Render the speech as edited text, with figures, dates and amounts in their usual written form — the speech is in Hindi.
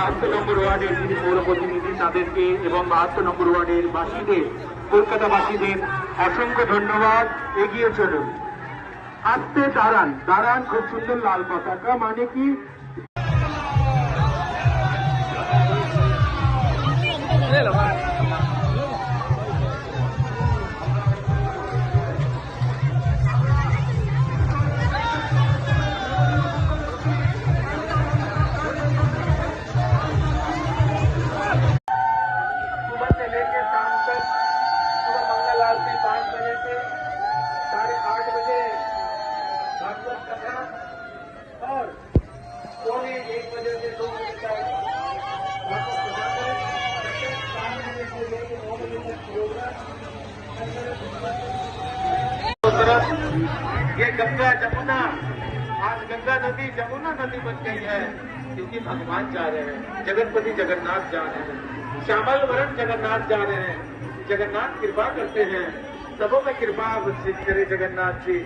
72 নম্বর ওয়ার্ডের যিনি পৌর প্রতিনিধি তাদেরকে এবং 72 নম্বর ওয়ার্ডের বাসীদের, কলকাতাবাসীদের অসংখ্য ধন্যবাদ। এগিয়ে চলুন, আস্তে দাঁড়ান, দাঁড়ান। খুব সুন্দর লাল পতাকা, মানে কি सुबह से लेकर शाम तक सुबह मंगल आरती 5 बजे से 8:30 बजे भागवत कथा और 1:15 बजे से 2 बजे तक भागवत कथा करें। 7 बजे से लेकर 9 बजे तक प्रोग्राम। ये गंगा जमुना, आज गंगा नदी जमुना नदी बन गई है, क्योंकि भगवान जा रहे हैं, जगतपति जगन्नाथ जा रहे हैं, श्यामल वरण जगन्नाथ जा रहे हैं। जगन्नाथ कृपा करते हैं, सबों में कृपा सिद्ध करे जगन्नाथ जी।